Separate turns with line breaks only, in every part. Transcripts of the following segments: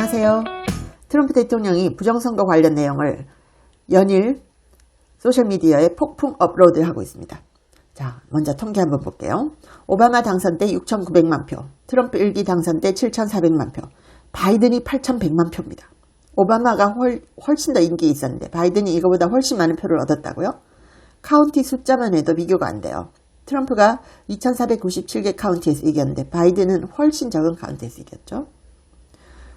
안녕하세요. 트럼프 대통령이 부정선거 관련 내용을 연일 소셜미디어에 폭풍 업로드하고 있습니다. 자, 먼저 통계 한번 볼게요. 오바마 당선 때 6,900만 표, 트럼프 1기 당선 때 7,400만 표, 바이든이 8,100만 표입니다. 오바마가 훨씬 더 인기 있었는데 바이든이 이거보다 훨씬 많은 표를 얻었다고요? 카운티 숫자만 해도 비교가 안 돼요. 트럼프가 2,497개 카운티에서 이겼는데 바이든은 훨씬 적은 카운티에서 이겼죠.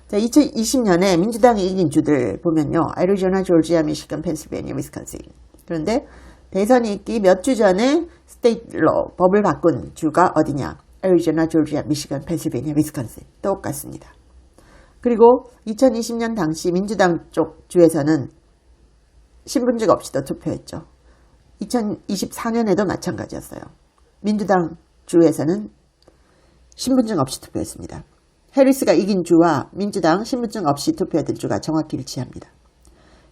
자, 2020년에 민주당이 이긴 주들 보면요. 애리조나, 조지아, 미시건, 펜실베니아, 위스콘신. 그런데 대선이 있기 몇 주 전에 스테이트 로 법을 바꾼 주가 어디냐? 애리조나, 조지아, 미시건, 펜실베니아, 위스콘신. 똑같습니다. 그리고 2020년 당시 민주당 쪽 주에서는 신분증 없이도 투표했죠. 2024년에도 마찬가지였어요. 민주당 주에서는 신분증 없이 투표했습니다. 해리스가 이긴 주와 민주당 신분증 없이 투표했던 주가 정확히 일치합니다.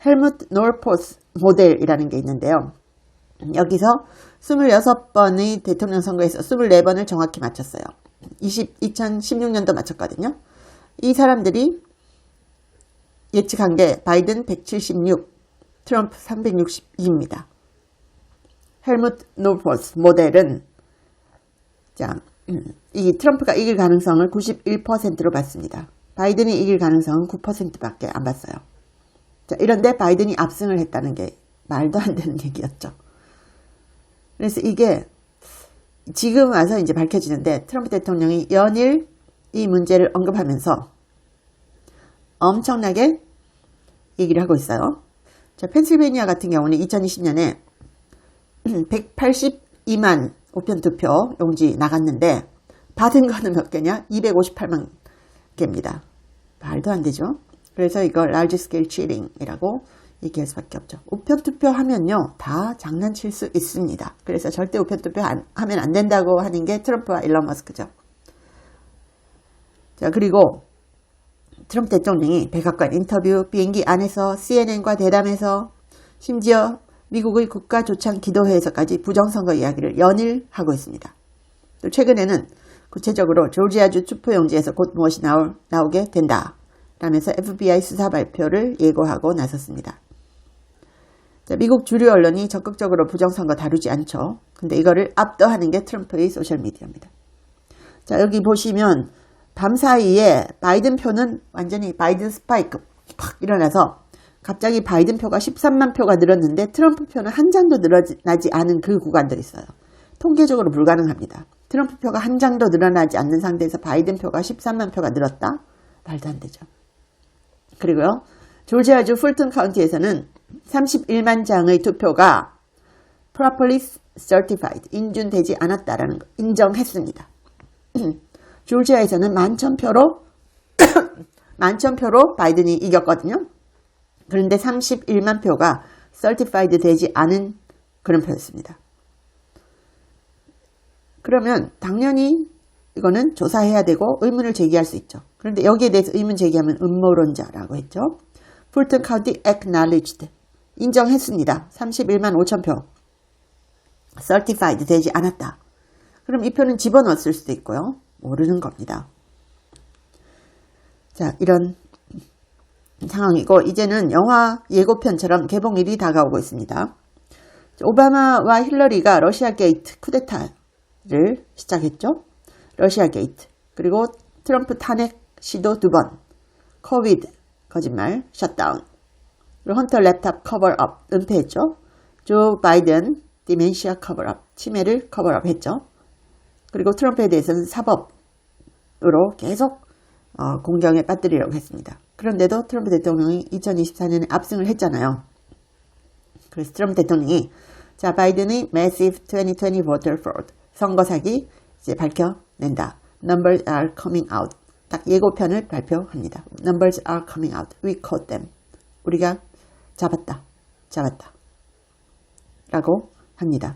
헬무트 노르포스 모델이라는 게 있는데요. 여기서 26번의 대통령 선거에서 24번을 정확히 맞췄어요. 2016년도 맞췄거든요. 이 사람들이 예측한 게 바이든 176, 트럼프 362입니다. 헬무트 노르포스 모델은 이 트럼프가 이길 가능성을 91%로 봤습니다. 바이든이 이길 가능성은 9%밖에 안 봤어요. 자, 이런데 바이든이 압승을 했다는 게 말도 안 되는 얘기였죠. 그래서 이게 지금 와서 이제 밝혀지는데 트럼프 대통령이 연일 이 문제를 언급하면서 엄청나게 얘기를 하고 있어요. 자, 펜실베니아 같은 경우는 2020년에 182만 우편투표 용지 나갔는데 받은 거는 몇 개냐? 258만 개입니다. 말도 안 되죠. 그래서 이걸 large scale cheating이라고 얘기할 수밖에 없죠. 우편투표 하면요 다 장난칠 수 있습니다. 그래서 절대 우편투표 하면 안 된다고 하는 게 트럼프와 일론 머스크죠. 자, 그리고 트럼프 대통령이 백악관 인터뷰, 비행기 안에서 CNN과 대담해서 심지어 미국의 국가조창 기도회에서까지 부정선거 이야기를 연일 하고 있습니다. 또 최근에는 구체적으로 조지아주 투표용지에서 곧 무엇이 나오게 된다 라면서 FBI 수사 발표를 예고하고 나섰습니다. 자, 미국 주류 언론이 적극적으로 부정선거 다루지 않죠. 근데 이거를 압도하는 게 트럼프의 소셜미디어입니다. 자, 여기 보시면 밤사이에 바이든 표는 완전히 바이든 스파이크 팍 일어나서 갑자기 바이든 표가 13만 표가 늘었는데 트럼프 표는 한 장도 늘어나지 않은 그 구간들이 있어요. 통계적으로 불가능합니다. 트럼프 표가 한 장도 늘어나지 않는 상태에서 바이든 표가 13만 표가 늘었다? 말도 안 되죠. 그리고요. 조지아주 풀튼 카운티에서는 31만 장의 투표가 properly certified, 인준되지 않았다라는 거 인정했습니다. 조지아에서는 11,000표로 바이든이 이겼거든요. 그런데 31만 표가 certified 되지 않은 그런 표였습니다. 그러면 당연히 이거는 조사해야 되고 의문을 제기할 수 있죠. 그런데 여기에 대해서 의문 제기하면 음모론자라고 했죠. 풀튼 카운티 acknowledged, 인정했습니다. 31만 5천 표 certified 되지 않았다. 그럼 이 표는 집어넣었을 수도 있고요. 모르는 겁니다. 자, 이런 상황이고 이제는 영화 예고편처럼 개봉일이 다가오고 있습니다. 오바마와 힐러리가 러시아 게이트 쿠데타를 시작했죠. 러시아 게이트. 그리고 트럼프 탄핵 시도 2번. 코비드 거짓말 셧다운. 그리고 헌터 랩탑 커버업 은폐했죠. 조 바이든 디멘시아 커버업 치매를 커버업 했죠. 그리고 트럼프에 대해서는 사법으로 계속 공경에 빠뜨리려고 했습니다. 그런데도 트럼프 대통령이 2024년에 압승을 했잖아요. 그래서 트럼프 대통령이 자, 바이든의 massive 2020 voter fraud 선거 사기 이제 밝혀낸다. Numbers are coming out. 딱 예고편을 발표합니다. Numbers are coming out. We caught them. 우리가 잡았다. 라고 합니다.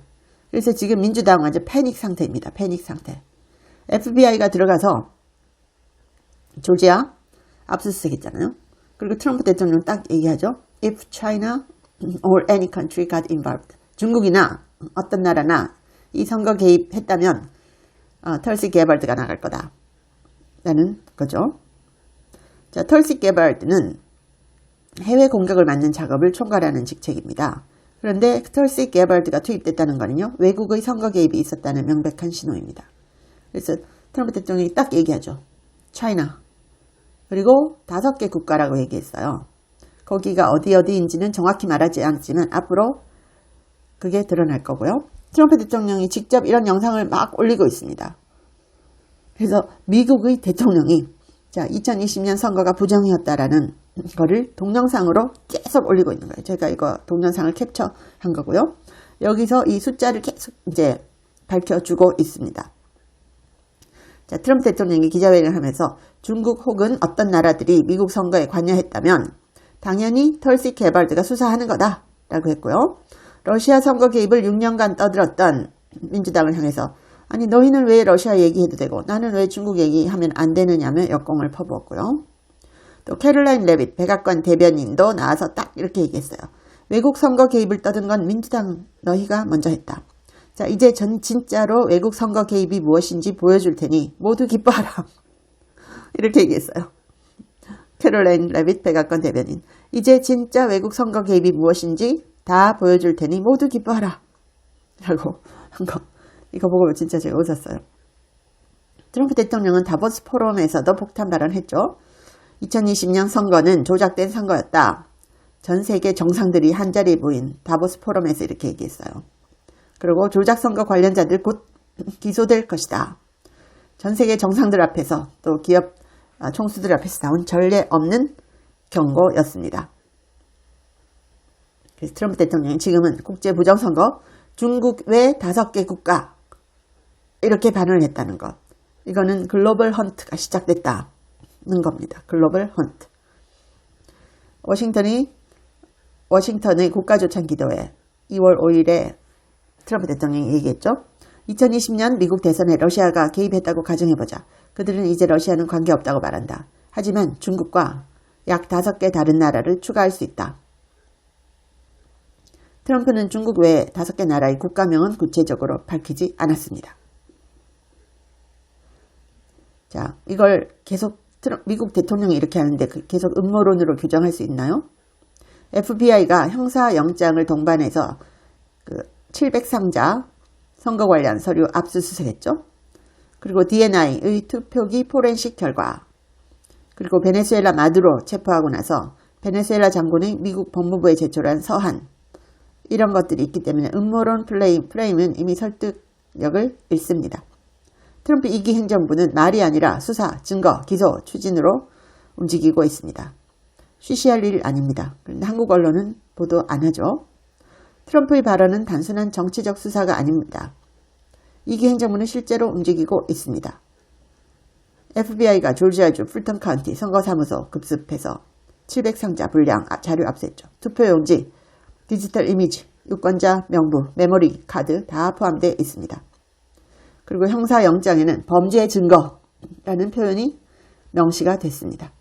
그래서 지금 민주당 완전 패닉 상태입니다. 패닉 상태. FBI가 들어가서 조지아 압수수색 했잖아요. 그리고 트럼프 대통령 딱 얘기하죠. If China or any country got involved. 중국이나 어떤 나라나 이 선거 개입했다면 털시 게벌드가 나갈 거다. 라는 거죠. 자, 털시 게발드는 해외 공격을 막는 작업을 총괄하는 직책입니다. 그런데 털시 게발드가 투입됐다는 거는요, 외국의 선거 개입이 있었다는 명백한 신호입니다. 그래서 트럼프 대통령이 딱 얘기하죠. 차이나. 그리고 5개 국가라고 얘기했어요. 거기가 어디인지는 정확히 말하지 않지만 앞으로 그게 드러날 거고요. 트럼프 대통령이 직접 이런 영상을 막 올리고 있습니다. 그래서 미국의 대통령이 자, 2020년 선거가 부정이었다라는 거를 동영상으로 계속 올리고 있는 거예요. 제가 이거 동영상을 캡처한 거고요. 여기서 이 숫자를 계속 이제 밝혀주고 있습니다. 자, 트럼프 대통령이 기자회견을 하면서 중국 혹은 어떤 나라들이 미국 선거에 관여했다면 당연히 털시 게발드가 수사하는 거다 라고 했고요. 러시아 선거 개입을 6년간 떠들었던 민주당을 향해서 아니 너희는 왜 러시아 얘기해도 되고 나는 왜 중국 얘기하면 안 되느냐며 역공을 퍼부었고요. 또 캐롤라인 레빗 백악관 대변인도 나와서 딱 이렇게 얘기했어요. 외국 선거 개입을 떠든 건 민주당 너희가 먼저 했다. 자, 이제 전 진짜로 외국 선거 개입이 무엇인지 보여줄 테니 모두 기뻐하라. 이렇게 얘기했어요. 캐롤라인 레빗 백악관 대변인. 이제 진짜 외국 선거 개입이 무엇인지 다 보여줄 테니 모두 기뻐하라. 라고 한 거. 이거 보고 진짜 제가 웃었어요. 트럼프 대통령은 다보스 포럼에서도 폭탄 발언했죠. 2020년 선거는 조작된 선거였다. 전 세계 정상들이 한자리에 모인 다보스 포럼에서 이렇게 얘기했어요. 그리고 조작 선거 관련자들 곧 기소될 것이다. 전 세계 정상들 앞에서 또 기업 총수들 앞에서 나온 전례 없는 경고였습니다. 그래서 트럼프 대통령이 지금은 국제 부정선거 중국 외 5개 국가 이렇게 반응을 했다는 것. 이거는 글로벌 헌트가 시작됐다는 겁니다. 글로벌 헌트. 워싱턴의 국가조찬기도회 2월 5일에 트럼프 대통령이 얘기했죠. 2020년 미국 대선에 러시아가 개입했다고 가정해보자. 그들은 이제 러시아는 관계없다고 말한다. 하지만 중국과 약 5개 다른 나라를 추가할 수 있다. 트럼프는 중국 외 5개 나라의 국가명은 구체적으로 밝히지 않았습니다. 자, 이걸 계속 미국 대통령이 이렇게 하는데 계속 음모론으로 규정할 수 있나요? FBI가 형사영장을 동반해서 700상자 선거 관련 서류 압수수색했죠. 그리고 DNI의 투표기 포렌식 결과, 그리고 베네수엘라 마두로 체포하고 나서 베네수엘라 장군의 미국 법무부에 제출한 서한, 이런 것들이 있기 때문에 음모론 프레임은 이미 설득력을 잃습니다. 트럼프 2기 행정부는 말이 아니라 수사, 증거, 기소, 추진으로 움직이고 있습니다. 쉬쉬할 일 아닙니다. 그런데 한국 언론은 보도 안 하죠. 트럼프의 발언은 단순한 정치적 수사가 아닙니다. 2기 행정부는 실제로 움직이고 있습니다. FBI가 조지아주 풀턴 카운티 선거사무소 급습해서 700상자 분량 자료 압수했죠. 투표용지, 디지털 이미지, 유권자 명부, 메모리, 카드 다 포함되어 있습니다. 그리고 형사영장에는 범죄 증거라는 표현이 명시가 됐습니다.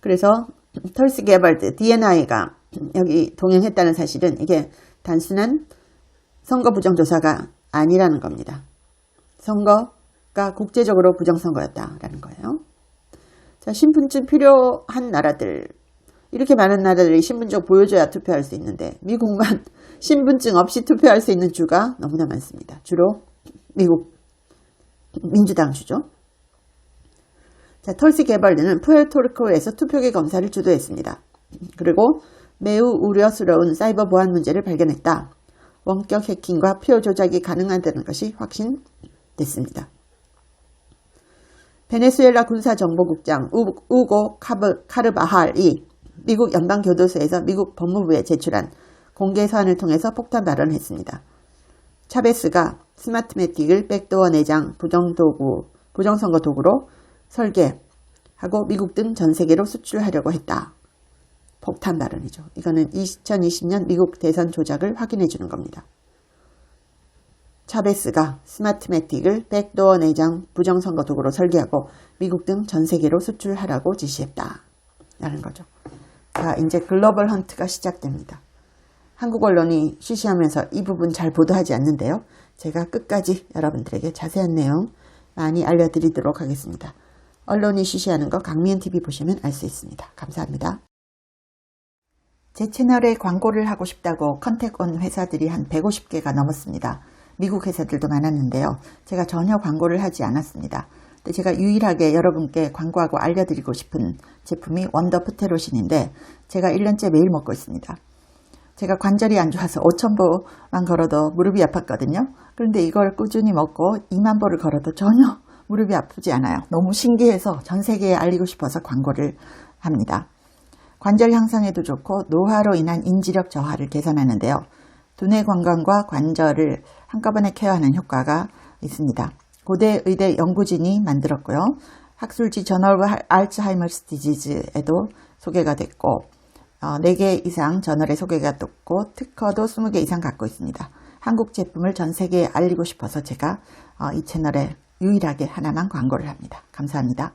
그래서 털시 게발드, DNI가 여기 동행했다는 사실은 이게 단순한 선거 부정조사가 아니라는 겁니다. 선거가 국제적으로 부정선거였다라는 거예요. 자, 신분증 필요한 나라들, 이렇게 많은 나라들이 신분증 보여줘야 투표할 수 있는데 미국만 신분증 없이 투표할 수 있는 주가 너무나 많습니다. 주로 미국 민주당 주죠. 자, 털시 게발드는 푸에르토리코에서 투표기 검사를 주도했습니다. 그리고 매우 우려스러운 사이버 보안 문제를 발견했다. 원격 해킹과 표 조작이 가능하다는 것이 확신됐습니다. 베네수엘라 군사정보국장 우고 카르바할이 미국 연방교도소에서 미국 법무부에 제출한 공개 서한을 통해서 폭탄 발언했습니다. 차베스가 스마트매틱을 백도어 내장 부정선거 도구로 설계하고 미국 등 전 세계로 수출하려고 했다. 폭탄 발언이죠. 이거는 2020년 미국 대선 조작을 확인해 주는 겁니다. 차베스가 스마트매틱을 백도어 내장 부정선거 도구로 설계하고 미국 등 전 세계로 수출하라고 지시했다. 라는 거죠. 자, 이제 글로벌 헌트가 시작됩니다. 한국 언론이 쉬쉬하면서 이 부분 잘 보도하지 않는데요. 제가 끝까지 여러분들에게 자세한 내용 많이 알려드리도록 하겠습니다. 언론이 시시하는 거 강미은TV 보시면 알 수 있습니다. 감사합니다. 제 채널에 광고를 하고 싶다고 컨택 온 회사들이 한 150개가 넘었습니다. 미국 회사들도 많았는데요. 제가 전혀 광고를 하지 않았습니다. 근데 제가 유일하게 여러분께 광고하고 알려드리고 싶은 제품이 원더 프테로신인데 제가 1년째 매일 먹고 있습니다. 제가 관절이 안 좋아서 5,000보만 걸어도 무릎이 아팠거든요. 그런데 이걸 꾸준히 먹고 2만 보를 걸어도 전혀 무릎이 아프지 않아요. 너무 신기해서 전 세계에 알리고 싶어서 광고를 합니다. 관절 향상에도 좋고 노화로 인한 인지력 저하를 개선하는데요. 두뇌 건강과 관절을 한꺼번에 케어하는 효과가 있습니다. 고대 의대 연구진이 만들었고요. 학술지 저널 오브 알츠하이머스 디지즈에도 소개가 됐고 4개 이상 저널에 소개가 됐고 특허도 20개 이상 갖고 있습니다. 한국 제품을 전 세계에 알리고 싶어서 제가 이 채널에 유일하게 하나만 광고를 합니다. 감사합니다.